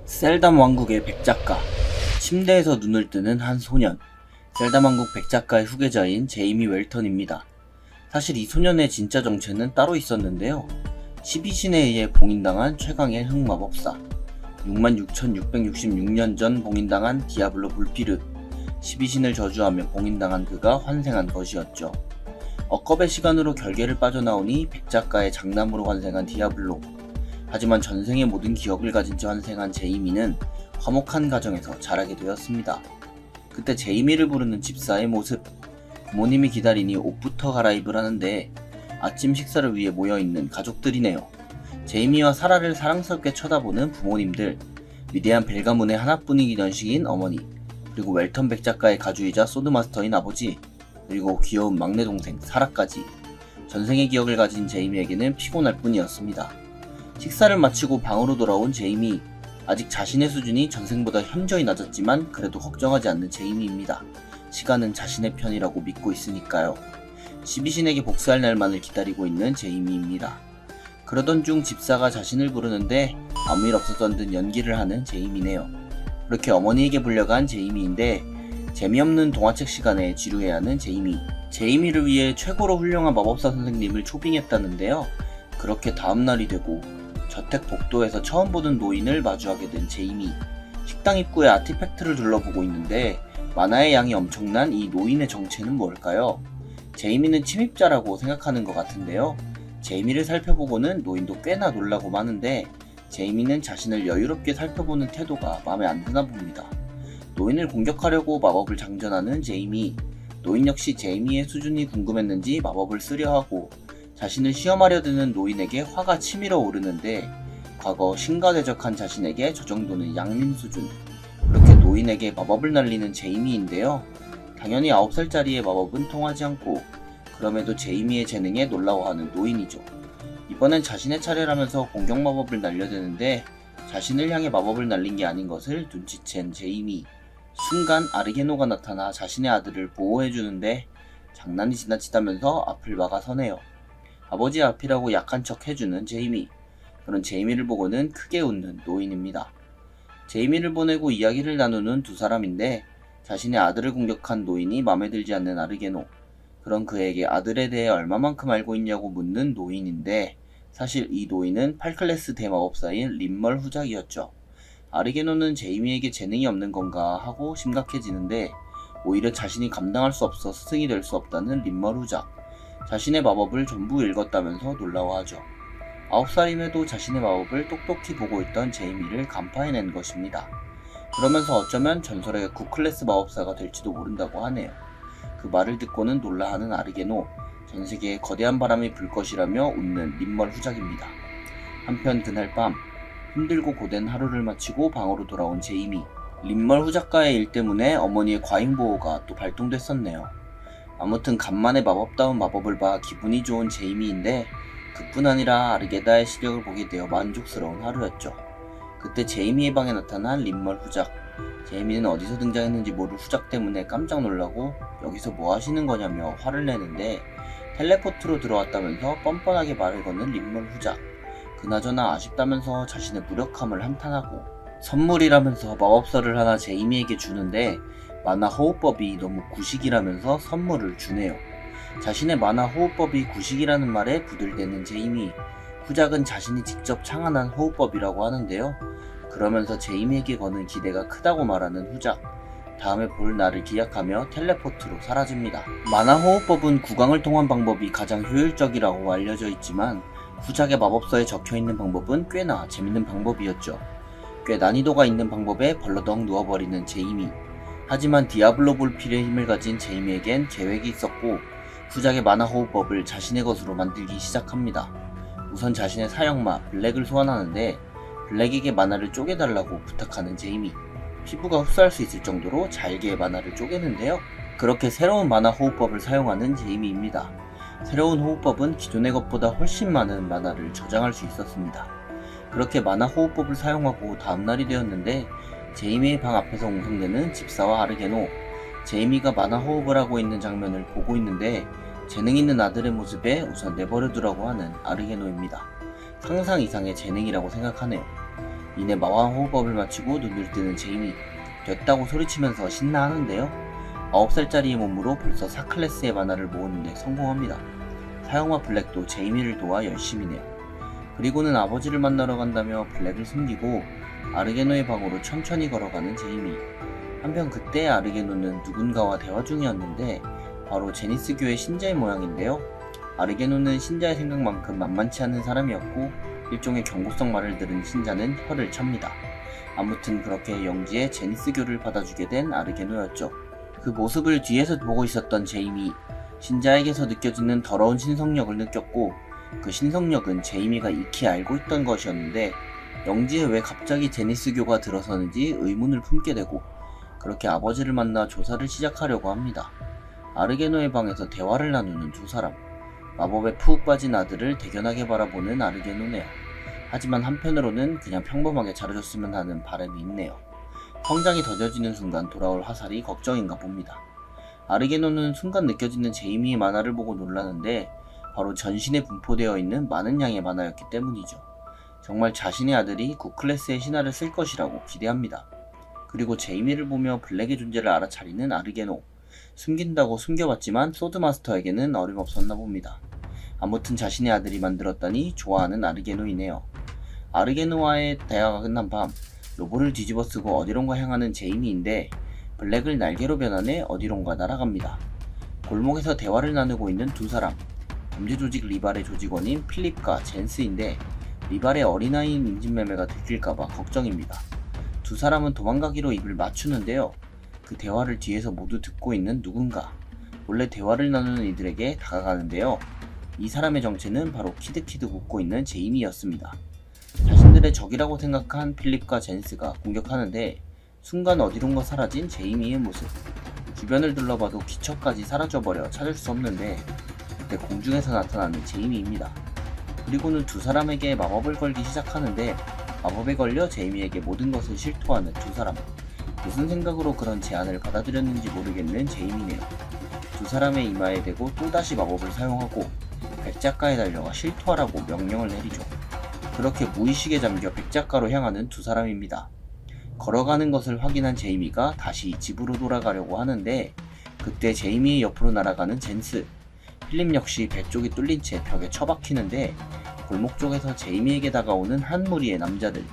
셀담 왕국의 백작가, 침대에서 눈을 뜨는 한 소년. 셀담 왕국 백작가의 후계자인 제이미 웰턴입니다. 사실 이 소년의 진짜 정체는 따로 있었는데요. 12신에 의해 봉인당한 최강의 흑마법사, 66,666년 전 봉인당한 디아블로 불피르, 12신을 저주하며 봉인당한 그가 환생한 것이었죠. 억겁의 시간으로 결계를 빠져나오니 백작가의 장남으로 환생한 디아블로. 하지만 전생의 모든 기억을 가진 채 환생한 제이미는 화목한 가정에서 자라게 되었습니다. 그때 제이미를 부르는 집사의 모습. 부모님이 기다리니 옷부터 갈아입을 하는데 아침 식사를 위해 모여있는 가족들이네요. 제이미와 사라를 사랑스럽게 쳐다보는 부모님들, 위대한 벨가문의 하나뿐인 연식인 어머니, 그리고 웰턴 백작가의 가주이자 소드마스터인 아버지, 그리고 귀여운 막내 동생 사라까지. 전생의 기억을 가진 제이미에게는 피곤할 뿐이었습니다. 식사를 마치고 방으로 돌아온 제이미. 아직 자신의 수준이 전생보다 현저히 낮았지만 그래도 걱정하지 않는 제이미입니다. 시간은 자신의 편이라고 믿고 있으니까요. 12신에게 복수할 날만을 기다리고 있는 제이미입니다. 그러던 중 집사가 자신을 부르는데 아무 일 없었던 듯 연기를 하는 제이미네요. 그렇게 어머니에게 불려간 제이미인데 재미없는 동화책 시간에 지루해야 하는 제이미. 제이미를 위해 최고로 훌륭한 마법사 선생님을 초빙했다는데요. 그렇게 다음날이 되고 저택 복도에서 처음 보는 노인을 마주하게 된 제이미. 식당 입구에 아티팩트를 둘러보고 있는데 만화의 양이 엄청난 이 노인의 정체는 뭘까요? 제이미는 침입자라고 생각하는 것 같은데요. 제이미를 살펴보고는 노인도 꽤나 놀라고 마는데 제이미는 자신을 여유롭게 살펴보는 태도가 마음에 안 드나 봅니다. 노인을 공격하려고 마법을 장전하는 제이미. 노인 역시 제이미의 수준이 궁금했는지 마법을 쓰려하고 자신을 시험하려 드는 노인에게 화가 치밀어 오르는데 과거 신가대적한 자신에게 저 정도는 양민 수준. 그렇게 노인에게 마법을 날리는 제이미인데요. 당연히 9살짜리의 마법은 통하지 않고 그럼에도 제이미의 재능에 놀라워하는 노인이죠. 이번엔 자신의 차례라면서 공격 마법을 날려대는데 자신을 향해 마법을 날린 게 아닌 것을 눈치챈 제이미. 순간 아르게노가 나타나 자신의 아들을 보호해주는데 장난이 지나치다면서 앞을 막아서네요. 아버지 앞이라고 약한 척 해주는 제이미. 그런 제이미를 보고는 크게 웃는 노인입니다. 제이미를 보내고 이야기를 나누는 두 사람인데 자신의 아들을 공격한 노인이 마음에 들지 않는 아르게노. 그런 그에게 아들에 대해 얼마만큼 알고 있냐고 묻는 노인인데 사실 이 노인은 8클래스 대마법사인 림멀 후작이었죠. 아르게노는 제이미에게 재능이 없는 건가 하고 심각해지는데 오히려 자신이 감당할 수 없어 스승이 될 수 없다는 림멀 후작. 자신의 마법을 전부 읽었다면서 놀라워하죠. 9살임에도 자신의 마법을 똑똑히 보고 있던 제이미를 간파해낸 것입니다. 그러면서 어쩌면 전설의 9클래스 마법사가 될지도 모른다고 하네요. 그 말을 듣고는 놀라하는 아르게노. 전세계에 거대한 바람이 불 것이라며 웃는 림멀 후작입니다. 한편 그날 밤 힘들고 고된 하루를 마치고 방으로 돌아온 제이미. 림멀 후작가의 일 때문에 어머니의 과잉보호가 또 발동됐었네요. 아무튼 간만에 마법다운 마법을 봐 기분이 좋은 제이미인데 그뿐 아니라 아르게다의 실력을 보게 되어 만족스러운 하루였죠. 그때 제이미의 방에 나타난 림멀 후작. 제이미는 어디서 등장했는지 모를 후작 때문에 깜짝 놀라고 여기서 뭐 하시는 거냐며 화를 내는데 텔레포트로 들어왔다면서 뻔뻔하게 말을 거는 림멀 후작. 그나저나 아쉽다면서 자신의 무력함을 한탄하고 선물이라면서 마법서를 하나 제이미에게 주는데 만화 호흡법이 너무 구식이라면서 선물을 주네요. 자신의 만화 호흡법이 구식이라는 말에 부들대는 제이미. 후작은 자신이 직접 창안한 호흡법이라고 하는데요. 그러면서 제이미에게 거는 기대가 크다고 말하는 후작. 다음에 볼 날을 기약하며 텔레포트로 사라집니다. 만화 호흡법은 구강을 통한 방법이 가장 효율적이라고 알려져 있지만 후작의 마법서에 적혀있는 방법은 꽤나 재밌는 방법이었죠. 꽤 난이도가 있는 방법에 벌러덩 누워버리는 제이미. 하지만 디아블로 불필의 힘을 가진 제이미에겐 계획이 있었고 후작의 만화 호흡법을 자신의 것으로 만들기 시작합니다. 우선 자신의 사형마 블랙을 소환하는데 블랙에게 만화를 쪼개달라고 부탁하는 제이미. 피부가 흡수할 수 있을 정도로 잘게 만화를 쪼개는데요. 그렇게 새로운 만화 호흡법을 사용하는 제이미입니다. 새로운 호흡법은 기존의 것보다 훨씬 많은 만화를 저장할 수 있었습니다. 그렇게 만화 호흡법을 사용하고 다음날이 되었는데 제이미의 방 앞에서 웅성대는 집사와 아르게노. 제이미가 만화 호흡을 하고 있는 장면을 보고 있는데 재능 있는 아들의 모습에 우선 내버려두라고 하는 아르게노입니다. 상상 이상의 재능이라고 생각하네요. 이내 마왕 호흡법을 마치고 눈을 뜨는 제이미. 됐다고 소리치면서 신나하는데요. 9살짜리의 몸으로 벌써 4클래스의 만화를 모으는데 성공합니다. 사형과 블랙도 제이미를 도와 열심히네요. 그리고는 아버지를 만나러 간다며 블랙을 숨기고 아르게노의 방으로 천천히 걸어가는 제이미. 한편 그때 아르게노는 누군가와 대화 중이었는데 바로 제니스교의 신자의 모양인데요. 아르게노는 신자의 생각만큼 만만치 않은 사람이었고 일종의 경고성 말을 들은 신자는 혀를 찹니다. 아무튼 그렇게 영지의 제니스교를 받아주게 된 아르게노였죠. 그 모습을 뒤에서 보고 있었던 제이미. 신자에게서 느껴지는 더러운 신성력을 느꼈고 그 신성력은 제이미가 익히 알고 있던 것이었는데 영지에 왜 갑자기 제니스교가 들어서는지 의문을 품게 되고 그렇게 아버지를 만나 조사를 시작하려고 합니다. 아르게노의 방에서 대화를 나누는 두 사람. 마법에 푹 빠진 아들을 대견하게 바라보는 아르게노네요. 하지만 한편으로는 그냥 평범하게 자라줬으면 하는 바람이 있네요. 성장이 더뎌지는 순간 돌아올 화살이 걱정인가 봅니다. 아르게노는 순간 느껴지는 제이미의 만화를 보고 놀라는데 바로 전신에 분포되어 있는 많은 양의 만화였기 때문이죠. 정말 자신의 아들이 9클래스의 신화를 쓸 것이라고 기대합니다. 그리고 제이미를 보며 블랙의 존재를 알아차리는 아르게노. 숨긴다고 숨겨봤지만 소드마스터에게는 어림없었나 봅니다. 아무튼 자신의 아들이 만들었다니 좋아하는 아르게노이네요. 아르게노와의 대화가 끝난 밤, 로봇을 뒤집어쓰고 어디론가 향하는 제이미인데 블랙을 날개로 변환해 어디론가 날아갑니다. 골목에서 대화를 나누고 있는 두 사람. 범죄조직 리발의 조직원인 필립과 젠스인데 리발의 어린아이인 인신매매가 들킬까봐 걱정입니다. 두 사람은 도망가기로 입을 맞추는데요. 그 대화를 뒤에서 모두 듣고 있는 누군가. 원래 대화를 나누는 이들에게 다가가는데요. 이 사람의 정체는 바로 키득키득 웃고 있는 제이미였습니다. 자신들의 적이라고 생각한 필립과 젠스가 공격하는데 순간 어디론가 사라진 제이미의 모습. 주변을 둘러봐도 기척까지 사라져버려 찾을 수 없는데 그때 공중에서 나타나는 제이미입니다. 그리고는 두 사람에게 마법을 걸기 시작하는데 마법에 걸려 제이미에게 모든 것을 실토하는 두 사람. 무슨 생각으로 그런 제안을 받아들였는지 모르겠는 제이미네요. 두 사람의 이마에 대고 또다시 마법을 사용하고 백작가에 달려가 실토하라고 명령을 내리죠. 그렇게 무의식에 잠겨 백작가로 향하는 두 사람입니다. 걸어가는 것을 확인한 제이미가 다시 집으로 돌아가려고 하는데 그때 제이미의 옆으로 날아가는 젠스. 필립 역시 배 쪽이 뚫린 채 벽에 처박히는데 골목 쪽에서 제이미에게 다가오는 한 무리의 남자들.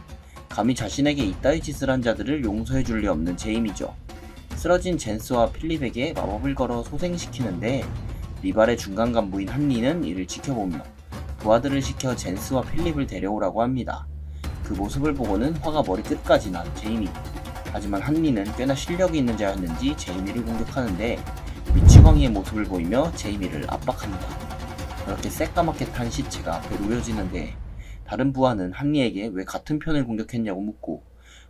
감히 자신에게 이따위 짓을 한 자들을 용서해줄 리 없는 제이미죠. 쓰러진 젠스와 필립에게 마법을 걸어 소생시키는데 리발의 중간 간부인 한니는 이를 지켜보며 부하들을 시켜 젠스와 필립을 데려오라고 합니다. 그 모습을 보고는 화가 머리끝까지 난 제이미. 하지만 한니는 꽤나 실력이 있는 자였는지 제이미를 공격하는데 미치광이의 모습을 보이며 제이미를 압박합니다. 그렇게 새까맣게 탄 시체가 앞에 놓여지는데 다른 부하는 한니에게 왜 같은 편을 공격했냐고 묻고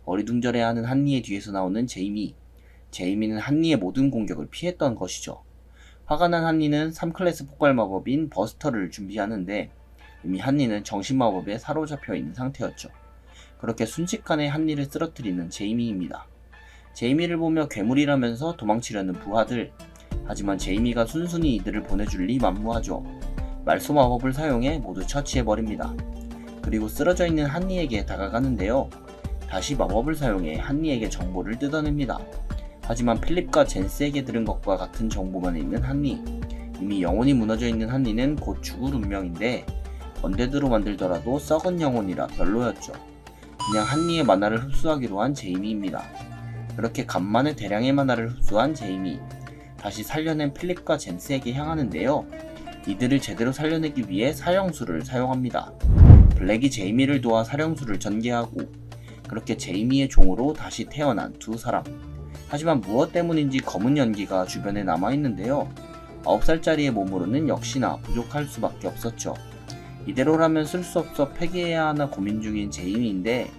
어리둥절해하는 한니의 뒤에서 나오는 제이미. 제이미는 한니의 모든 공격을 피했던 것이죠. 화가 난 한니는 3클래스 폭발 마법인 버스터를 준비하는데 이미 한니는 정신마법에 사로잡혀 있는 상태였죠. 그렇게 순식간에 한니를 쓰러뜨리는 제이미입니다. 제이미를 보며 괴물이라면서 도망치려는 부하들. 하지만 제이미가 순순히 이들을 보내줄 리 만무하죠. 말소 마법을 사용해 모두 처치해버립니다. 그리고 쓰러져 있는 한니에게 다가가는데요. 다시 마법을 사용해 한니에게 정보를 뜯어냅니다. 하지만 필립과 젠스에게 들은 것과 같은 정보만 있는 한니. 이미 영혼이 무너져 있는 한니는 곧 죽을 운명인데 언데드로 만들더라도 썩은 영혼이라 별로였죠. 그냥 한니의 만화를 흡수하기로 한 제이미입니다. 그렇게 간만에 대량의 만화를 흡수한 제이미. 다시 살려낸 필립과 젠스에게 향하는데요. 이들을 제대로 살려내기 위해 사령수를 사용합니다. 블랙이 제이미를 도와 사령수를 전개하고 그렇게 제이미의 종으로 다시 태어난 두 사람. 하지만 무엇 때문인지 검은 연기가 주변에 남아있는데요. 9살짜리의 몸으로는 역시나 부족할 수밖에 없었죠. 이대로라면 쓸 수 없어 폐기해야 하나 고민 중인 제이미인데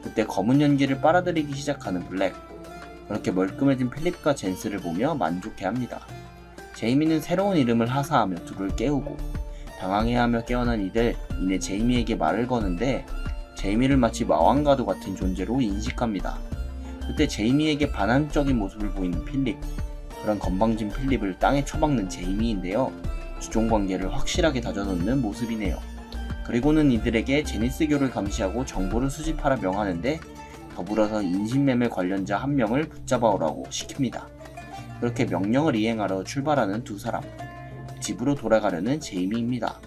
그때 검은 연기를 빨아들이기 시작하는 블랙. 그렇게 멀끔해진 필립과 젠스를 보며 만족해합니다. 제이미는 새로운 이름을 하사하며 둘을 깨우고 당황해하며 깨어난 이들. 이내 제이미에게 말을 거는데 제이미를 마치 마왕과도 같은 존재로 인식합니다. 그때 제이미에게 반항적인 모습을 보이는 필립. 그런 건방진 필립을 땅에 처박는 제이미인데요. 주종관계를 확실하게 다져놓는 모습이네요. 그리고는 이들에게 제니스교를 감시하고 정보를 수집하라 명하는데 더불어서 인신매매 관련자 한 명을 붙잡아오라고 시킵니다. 그렇게 명령을 이행하러 출발하는 두 사람. 집으로 돌아가려는 제이미입니다.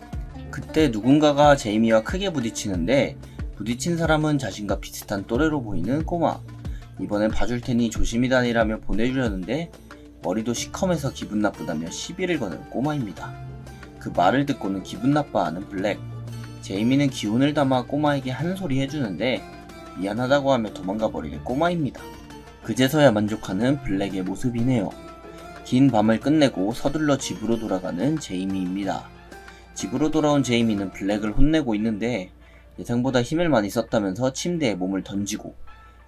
그때 누군가가 제이미와 크게 부딪히는데 부딪힌 사람은 자신과 비슷한 또래로 보이는 꼬마. 이번엔 봐줄 테니 조심히 다니라며 보내주려는데 머리도 시커매서 기분 나쁘다며 시비를 거는 꼬마입니다. 그 말을 듣고는 기분 나빠하는 블랙. 제이미는 기운을 담아 꼬마에게 한 소리 해주는데 미안하다고 하며 도망가 버리는 꼬마입니다. 그제서야 만족하는 블랙의 모습이네요. 긴 밤을 끝내고 서둘러 집으로 돌아가는 제이미입니다. 집으로 돌아온 제이미는 블랙을 혼내고 있는데 예상보다 힘을 많이 썼다면서 침대에 몸을 던지고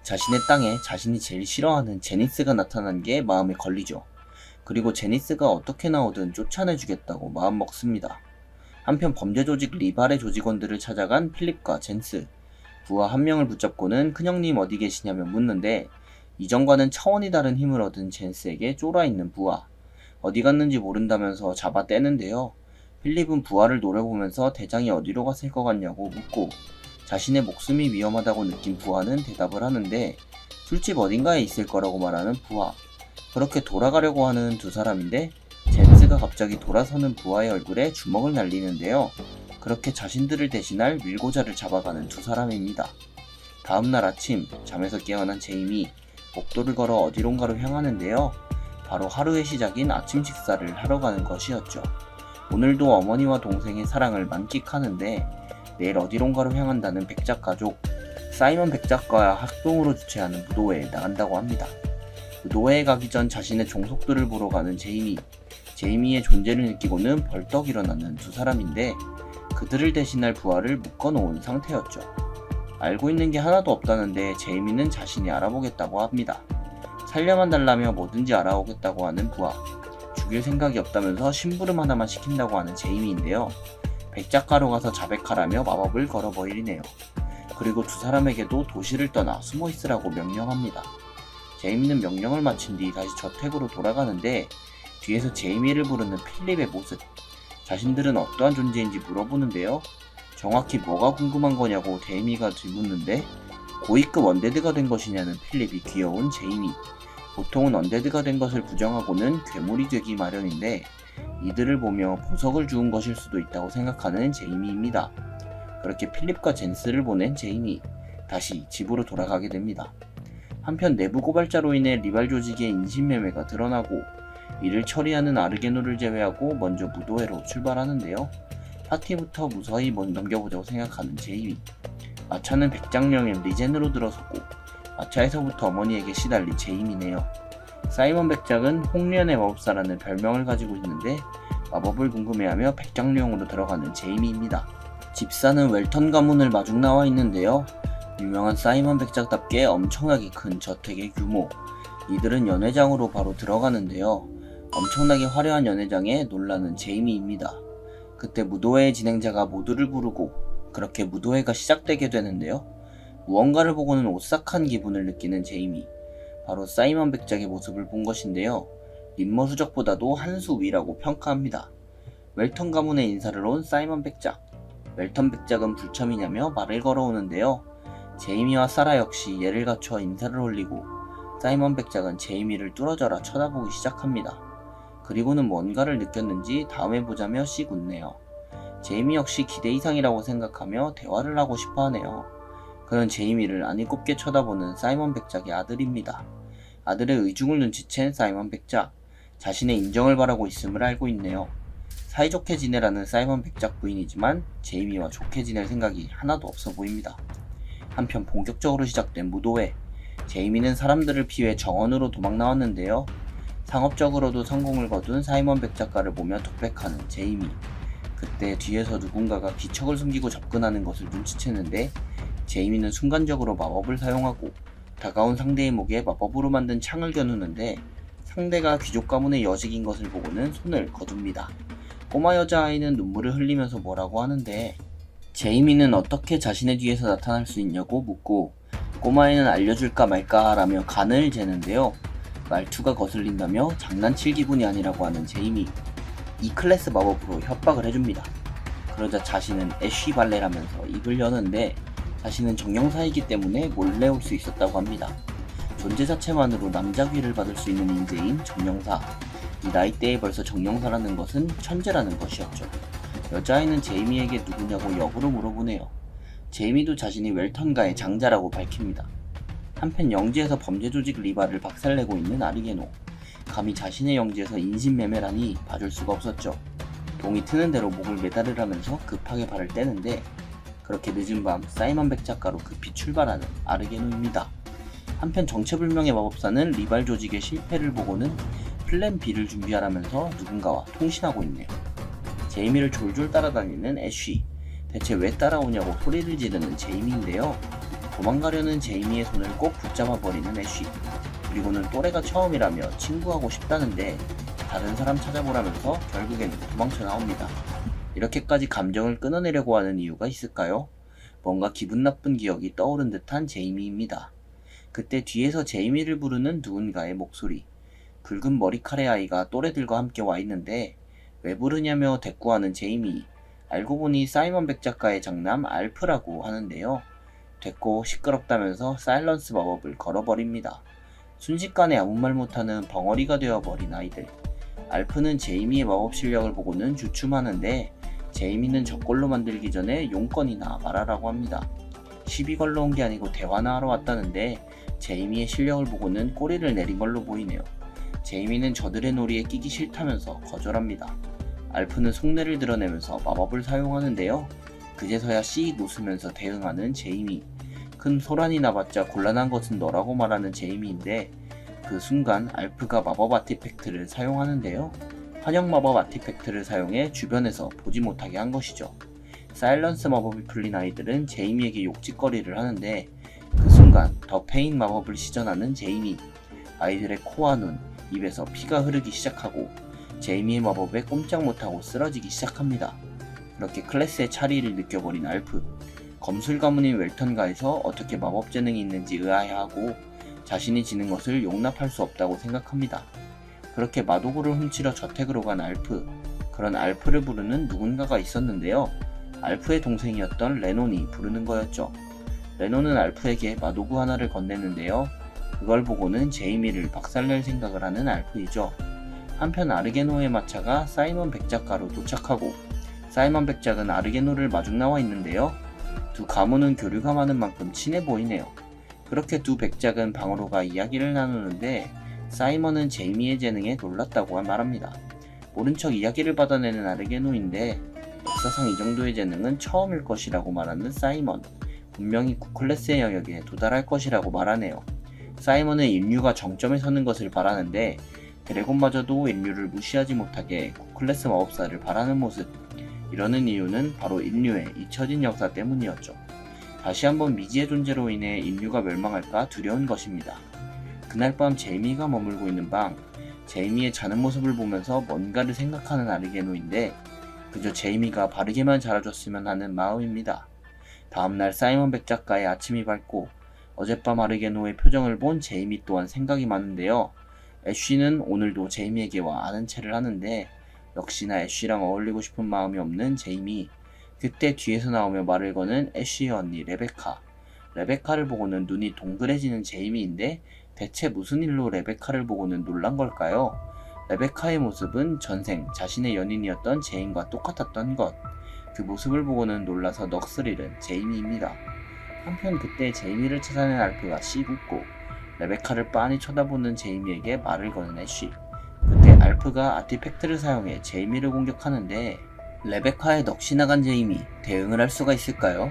자신의 땅에 자신이 제일 싫어하는 제니스가 나타난 게 마음에 걸리죠. 그리고 제니스가 어떻게 나오든 쫓아내주겠다고 마음먹습니다. 한편 범죄 조직 리발의 조직원들을 찾아간 필립과 젠스. 부하 한 명을 붙잡고는 큰형님 어디 계시냐며 묻는데 이전과는 차원이 다른 힘을 얻은 젠스에게 쫄아있는 부하. 어디 갔는지 모른다면서 잡아 떼는데요. 필립은 부하를 노려보면서 대장이 어디로 갔을 것 같냐고 묻고 자신의 목숨이 위험하다고 느낀 부하는 대답을 하는데 술집 어딘가에 있을 거라고 말하는 부하. 그렇게 돌아가려고 하는 두 사람인데 젠스가 갑자기 돌아서는 부하의 얼굴에 주먹을 날리는데요. 그렇게 자신들을 대신할 밀고자를 잡아가는 두 사람입니다. 다음날 아침 잠에서 깨어난 제이미 복도를 걸어 어디론가로 향하는데요. 바로 하루의 시작인 아침 식사를 하러 가는 것이었죠. 오늘도 어머니와 동생의 사랑을 만끽하는데 내일 어디론가로 향한다는 백작 가족. 사이먼 백작과와 합동으로 주최하는 무도회에 나간다고 합니다. 무도회에 가기 전 자신의 종속들을 보러 가는 제이미. 제이미의 존재를 느끼고는 벌떡 일어나는 두 사람인데 그들을 대신할 부하를 묶어놓은 상태였죠. 알고 있는 게 하나도 없다는데 제이미는 자신이 알아보겠다고 합니다. 살려만 달라며 뭐든지 알아오겠다고 하는 부하. 죽일 생각이 없다면서 심부름 하나만 시킨다고 하는 제이미인데요. 백작가로 가서 자백하라며 마법을 걸어버리네요. 그리고 두 사람에게도 도시를 떠나 숨어있으라고 명령합니다. 제이미는 명령을 마친 뒤 다시 저택으로 돌아가는데 뒤에서 제이미를 부르는 필립의 모습. 자신들은 어떠한 존재인지 물어보는데요. 정확히 뭐가 궁금한 거냐고 제이미가 질문는데 고위급 언데드가 된 것이냐는 필립이 귀여운 제이미. 보통은 언데드가 된 것을 부정하고는 괴물이 되기 마련인데 이들을 보며 보석을 주운 것일 수도 있다고 생각하는 제이미입니다. 그렇게 필립과 젠스를 보낸 제이미. 다시 집으로 돌아가게 됩니다. 한편 내부 고발자로 인해 리발 조직의 인신매매가 드러나고 이를 처리하는 아르게노를 제외하고 먼저 무도회로 출발하는데요. 파티부터 무사히 넘겨보자고 생각하는 제이미. 마차는 백장령의 리젠으로 들어섰고 마차에서부터 어머니에게 시달린 제이미네요. 사이먼 백작은 홍련의 마법사라는 별명을 가지고 있는데 마법을 궁금해하며 백장령으로 들어가는 제이미입니다. 집사는 웰턴 가문을 마중 나와 있는데요. 유명한 사이먼 백작답게 엄청나게 큰 저택의 규모. 이들은 연회장으로 바로 들어가는데요. 엄청나게 화려한 연회장에 놀라는 제이미입니다. 그때 무도회의 진행자가 모두를 부르고 그렇게 무도회가 시작되게 되는데요. 무언가를 보고는 오싹한 기분을 느끼는 제이미. 바로 사이먼 백작의 모습을 본 것인데요. 림머 수적보다도 한 수 위라고 평가합니다. 웰턴 가문의 인사를 온 사이먼 백작. 웰턴 백작은 불참이냐며 말을 걸어오는데요. 제이미와 사라 역시 예를 갖춰 인사를 올리고 사이먼 백작은 제이미를 뚫어져라 쳐다보기 시작합니다. 그리고는 뭔가를 느꼈는지 다음에 보자며 씩 웃네요. 제이미 역시 기대 이상이라고 생각하며 대화를 하고 싶어 하네요. 그는 제이미를 아니 곱게 쳐다보는 사이먼 백작의 아들입니다. 아들의 의중을 눈치챈 사이먼 백작. 자신의 인정을 바라고 있음을 알고 있네요. 사이좋게 지내라는 사이먼 백작 부인이지만 제이미와 좋게 지낼 생각이 하나도 없어 보입니다. 한편 본격적으로 시작된 무도회. 제이미는 사람들을 피해 정원으로 도망 나왔는데요. 상업적으로도 성공을 거둔 사이먼 백작가를 보며 독백하는 제이미. 그때 뒤에서 누군가가 기척을 숨기고 접근하는 것을 눈치채는데 제이미는 순간적으로 마법을 사용하고 다가온 상대의 목에 마법으로 만든 창을 겨누는데 상대가 귀족 가문의 여직인 것을 보고는 손을 거둡니다. 꼬마 여자아이는 눈물을 흘리면서 뭐라고 하는데 제이미는 어떻게 자신의 뒤에서 나타날 수 있냐고 묻고 꼬마애는 알려줄까 말까 라며 간을 재는데요. 말투가 거슬린다며 장난칠 기분이 아니라고 하는 제이미. 이 클래스 마법으로 협박을 해줍니다. 그러자 자신은 애쉬 발레라면서 입을 여는데 자신은 정령사이기 때문에 몰래 올 수 있었다고 합니다. 존재 자체만으로 남자 귀를 받을 수 있는 인재인 정령사. 이 나이대에 벌써 정령사라는 것은 천재라는 것이었죠. 여자아이는 제이미에게 누구냐고 역으로 물어보네요. 제이미도 자신이 웰턴가의 장자라고 밝힙니다. 한편 영지에서 범죄 조직 리바를 박살내고 있는 아르게노. 감히 자신의 영지에서 인신매매라니 봐줄 수가 없었죠. 동이 트는 대로 목을 매달으라면서 급하게 발을 떼는데 그렇게 늦은 밤 사이먼 백작가로 급히 출발하는 아르게노입니다. 한편 정체불명의 마법사는 리발 조직의 실패를 보고는 플랜 B를 준비하라면서 누군가와 통신하고 있네요. 제이미를 졸졸 따라다니는 애쉬. 대체 왜 따라오냐고 소리를 지르는 제이미인데요. 도망가려는 제이미의 손을 꼭 붙잡아버리는 애쉬. 그리고는 또래가 처음이라며 친구하고 싶다는데 다른 사람 찾아보라면서 결국에는 도망쳐 나옵니다. 이렇게까지 감정을 끊어내려고 하는 이유가 있을까요? 뭔가 기분 나쁜 기억이 떠오른 듯한 제이미입니다. 그때 뒤에서 제이미를 부르는 누군가의 목소리. 붉은 머리카락 아이가 또래들과 함께 와 있는데 왜 부르냐며 대꾸하는 제이미. 알고 보니 사이먼 백작가의 장남 알프라고 하는데요. 됐고 시끄럽다면서 사일런스 마법을 걸어버립니다. 순식간에 아무 말 못하는 벙어리가 되어버린 아이들. 알프는 제이미의 마법 실력을 보고는 주춤하는데 제이미는 저꼴로 만들기 전에 용건이나 말하라고 합니다. 시비 걸러 온 게 아니고 대화나 하러 왔다는데 제이미의 실력을 보고는 꼬리를 내린 걸로 보이네요. 제이미는 저들의 놀이에 끼기 싫다면서 거절합니다. 알프는 속내를 드러내면서 마법을 사용하는데요. 그제서야 씩 웃으면서 대응하는 제이미. 큰 소란이 나봤자 곤란한 것은 너라고 말하는 제이미인데 그 순간 알프가 마법 아티팩트를 사용하는데요. 환영 마법 아티팩트를 사용해 주변에서 보지 못하게 한 것이죠. 사일런스 마법이 풀린 아이들은 제이미에게 욕짓거리를 하는데 그 순간 더 페인 마법을 시전하는 제이미. 아이들의 코와 눈, 입에서 피가 흐르기 시작하고 제이미의 마법에 꼼짝 못하고 쓰러지기 시작합니다. 그렇게 클래스의 차이를 느껴버린 알프. 검술 가문인 웰턴가에서 어떻게 마법 재능이 있는지 의아해하고 자신이 지는 것을 용납할 수 없다고 생각합니다. 그렇게 마도구를 훔치러 저택으로 간 알프. 그런 알프를 부르는 누군가가 있었는데요. 알프의 동생이었던 레논이 부르는 거였죠. 레논은 알프에게 마도구 하나를 건네는데요. 그걸 보고는 제이미를 박살낼 생각을 하는 알프이죠. 한편 아르게노의 마차가 사이먼 백작가로 도착하고 사이먼 백작은 아르게노를 마중 나와 있는데요. 두 가문은 교류가 많은 만큼 친해 보이네요. 그렇게 두 백작은 방으로 가 이야기를 나누는데 사이먼은 제이미의 재능에 놀랐다고 말합니다. 모른 척 이야기를 받아내는 아르게노인데 역사상 이 정도의 재능은 처음일 것이라고 말하는 사이먼. 분명히 9클래스의 영역에 도달할 것이라고 말하네요. 사이먼은 인류가 정점에 서는 것을 바라는데 드래곤마저도 인류를 무시하지 못하게 9클래스 마법사를 바라는 모습. 이러는 이유는 바로 인류의 잊혀진 역사 때문이었죠. 다시 한번 미지의 존재로 인해 인류가 멸망할까 두려운 것입니다. 그날 밤 제이미가 머물고 있는 방, 제이미의 자는 모습을 보면서 뭔가를 생각하는 아르게노인데 그저 제이미가 바르게만 자라줬으면 하는 마음입니다. 다음날 사이먼 백작가의 아침이 밝고 어젯밤 아르게노의 표정을 본 제이미 또한 생각이 많은데요. 애쉬는 오늘도 제이미에게 와 아는 체를 하는데 역시나 애쉬랑 어울리고 싶은 마음이 없는 제이미. 그때 뒤에서 나오며 말을 거는 애쉬의 언니 레베카. 레베카를 보고는 눈이 동그래지는 제이미인데 대체 무슨 일로 레베카를 보고는 놀란 걸까요? 레베카의 모습은 전생 자신의 연인이었던 제인과 똑같았던 것. 그 모습을 보고는 놀라서 넋을 잃은 제이미입니다. 한편 그때 제이미를 찾아낸 알프가 씩 웃고 레베카를 빤히 쳐다보는 제이미에게 말을 거는 애쉬. 그때 알프가 아티팩트를 사용해 제이미를 공격하는데 레베카의 넋이 나간 제이미, 대응을 할 수가 있을까요?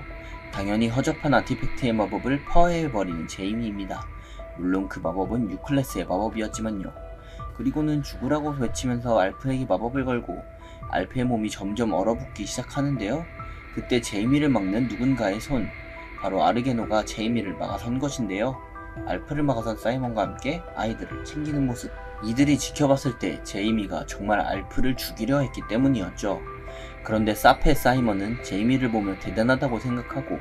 당연히 허접한 아티팩트의 마법을 퍼해버리는 제이미입니다. 물론 그 마법은 6클래스의 마법이었지만요. 그리고는 죽으라고 외치면서 알프에게 마법을 걸고 알프의 몸이 점점 얼어붙기 시작하는데요. 그때 제이미를 막는 누군가의 손, 바로 아르게노가 제이미를 막아선 것인데요. 알프를 막아선 사이먼과 함께 아이들을 챙기는 모습. 이들이 지켜봤을 때 제이미가 정말 알프를 죽이려 했기 때문이었죠. 그런데 사페 사이먼은 제이미를 보며 대단하다고 생각하고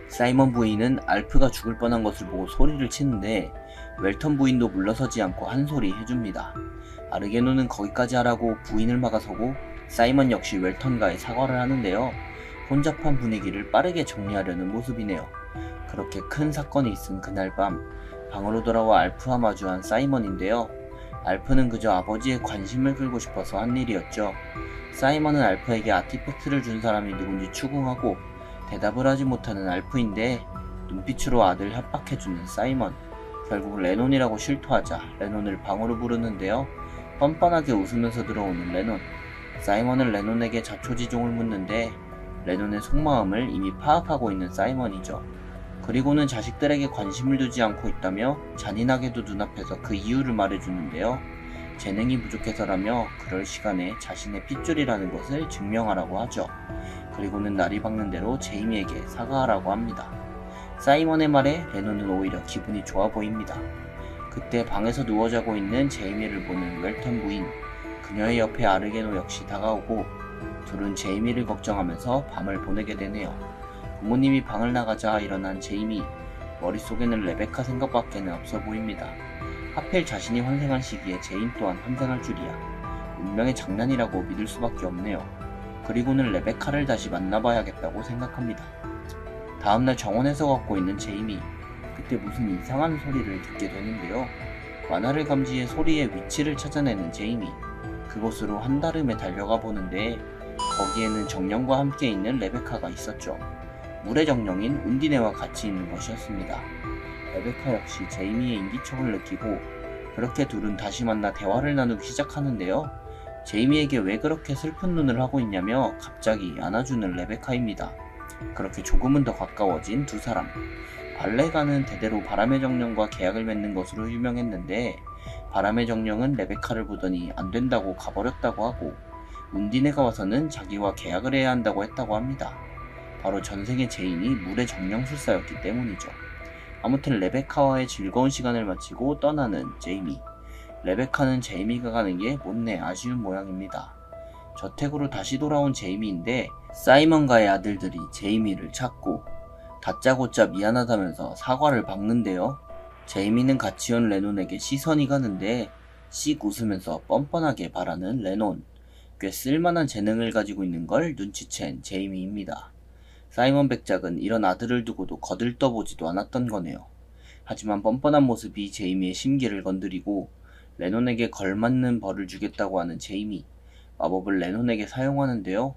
사이먼 부인은 알프가 죽을 뻔한 것을 보고 소리를 치는데 웰턴 부인도 물러서지 않고 한 소리 해줍니다. 아르게노는 거기까지 하라고 부인을 막아서고 사이먼 역시 웰턴과의 사과를 하는데요. 혼잡한 분위기를 빠르게 정리하려는 모습이네요. 그렇게 큰 사건이 있은 그날 밤, 방으로 돌아와 알프와 마주한 사이먼인데요. 알프는 그저 아버지의 관심을 끌고 싶어서 한 일이었죠. 사이먼은 알프에게 아티팩트를 준 사람이 누군지 추궁하고 대답을 하지 못하는 알프인데 눈빛으로 아들 협박해주는 사이먼. 결국 레논이라고 실토하자 레논을 방으로 부르는데요. 뻔뻔하게 웃으면서 들어오는 레논. 사이먼은 레논에게 자초지종을 묻는데 레논의 속마음을 이미 파악하고 있는 사이먼이죠. 그리고는 자식들에게 관심을 두지 않고 있다며 잔인하게도 눈앞에서 그 이유를 말해주는데요. 재능이 부족해서라며 그럴 시간에 자신의 핏줄이라는 것을 증명하라고 하죠. 그리고는 날이 밝는 대로 제이미에게 사과하라고 합니다. 사이먼의 말에 레논은 오히려 기분이 좋아 보입니다. 그때 방에서 누워 자고 있는 제이미를 보는 웰턴 부인, 그녀의 옆에 아르게노 역시 다가오고 둘은 제이미를 걱정하면서 밤을 보내게 되네요. 부모님이 방을 나가자 일어난 제이미, 머릿속에는 레베카 생각밖에는 없어 보입니다. 하필 자신이 환생한 시기에 제인 또한 환생할 줄이야. 운명의 장난이라고 믿을 수밖에 없네요. 그리고는 레베카를 다시 만나봐야겠다고 생각합니다. 다음날 정원에서 걷고 있는 제이미, 그때 무슨 이상한 소리를 듣게 되는데요. 만화를 감지해 소리의 위치를 찾아내는 제이미, 그곳으로 한달음에 달려가 보는데 거기에는 정령과 함께 있는 레베카가 있었죠. 물의 정령인 운디네와 같이 있는 것이었습니다. 레베카 역시 제이미의 인기척을 느끼고 그렇게 둘은 다시 만나 대화를 나누기 시작하는데요. 제이미에게 왜 그렇게 슬픈 눈을 하고 있냐며 갑자기 안아주는 레베카입니다. 그렇게 조금은 더 가까워진 두 사람. 알레가는 대대로 바람의 정령과 계약을 맺는 것으로 유명했는데 바람의 정령은 레베카를 보더니 안 된다고 가버렸다고 하고 운디네가 와서는 자기와 계약을 해야 한다고 했다고 합니다. 바로 전생의 제인이 물의 정령술사였기 때문이죠. 아무튼 레베카와의 즐거운 시간을 마치고 떠나는 제이미. 레베카는 제이미가 가는 게 못내 아쉬운 모양입니다. 저택으로 다시 돌아온 제이미인데 사이먼과의 아들들이 제이미를 찾고 다짜고짜 미안하다면서 사과를 박는데요. 제이미는 같이 온 레논에게 시선이 가는데 씩 웃으면서 뻔뻔하게 바라는 레논. 꽤 쓸만한 재능을 가지고 있는 걸 눈치챈 제이미입니다. 사이먼 백작은 이런 아들을 두고도 거들떠보지도 않았던 거네요. 하지만 뻔뻔한 모습이 제이미의 심기를 건드리고 레논에게 걸맞는 벌을 주겠다고 하는 제이미. 마법을 레논에게 사용하는데요.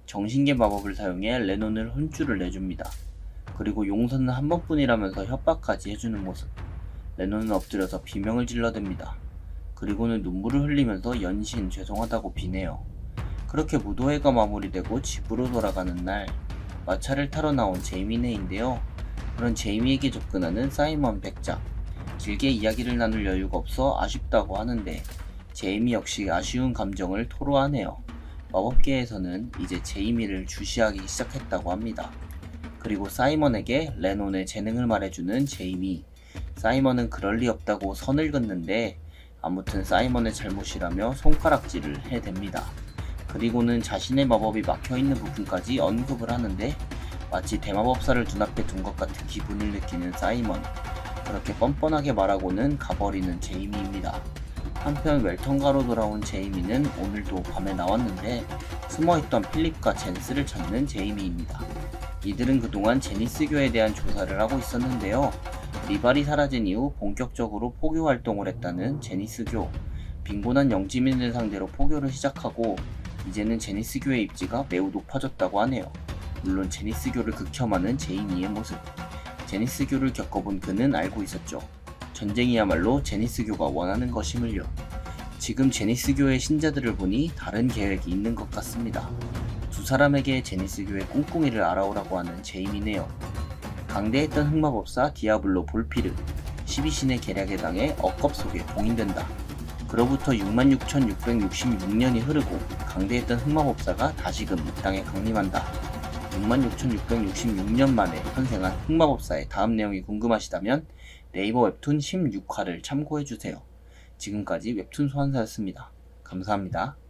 정신계 마법을 사용해 레논을 혼쭐을 내줍니다. 그리고 용서는 한 번뿐이라면서 협박까지 해주는 모습. 레논은 엎드려서 비명을 질러댑니다. 그리고는 눈물을 흘리면서 연신 죄송하다고 비네요. 그렇게 무도회가 마무리되고 집으로 돌아가는 날, 마차를 타러 나온 제이미네인데요. 그런 제이미에게 접근하는 사이먼 백작. 길게 이야기를 나눌 여유가 없어 아쉽다고 하는데 제이미 역시 아쉬운 감정을 토로하네요. 마법계에서는 이제 제이미를 주시하기 시작했다고 합니다. 그리고 사이먼에게 레논의 재능을 말해주는 제이미. 사이먼은 그럴 리 없다고 선을 긋는데 아무튼 사이먼의 잘못이라며 손가락질을 해댑니다. 그리고는 자신의 마법이 막혀있는 부분까지 언급을 하는데 마치 대마법사를 눈앞에 둔 것 같은 기분을 느끼는 사이먼. 그렇게 뻔뻔하게 말하고는 가버리는 제이미입니다. 한편 웰턴가로 돌아온 제이미는 오늘도 밤에 나왔는데 숨어있던 필립과 젠스를 찾는 제이미입니다. 이들은 그동안 제니스교에 대한 조사를 하고 있었는데요. 리발이 사라진 이후 본격적으로 포교 활동을 했다는 제니스교. 빈곤한 영지민을 상대로 포교를 시작하고 이제는 제니스교의 입지가 매우 높아졌다고 하네요. 물론 제니스교를 극혐하는 제이미의 모습. 제니스교를 겪어본 그는 알고 있었죠. 전쟁이야말로 제니스교가 원하는 것임을요. 지금 제니스교의 신자들을 보니 다른 계획이 있는 것 같습니다. 두 사람에게 제니스교의 꿍꿍이를 알아오라고 하는 제이미네요. 강대했던 흑마법사 디아블로 볼피르, 12신의 계략에 당해 억겁 속에 봉인된다. 그로부터 66,666년이 흐르고 강대했던 흑마법사가 다시금 이 땅에 강림한다. 66,666년 만에 탄생한 흑마법사의 다음 내용이 궁금하시다면 네이버 웹툰 16화를 참고해주세요. 지금까지 웹툰 소환사였습니다. 감사합니다.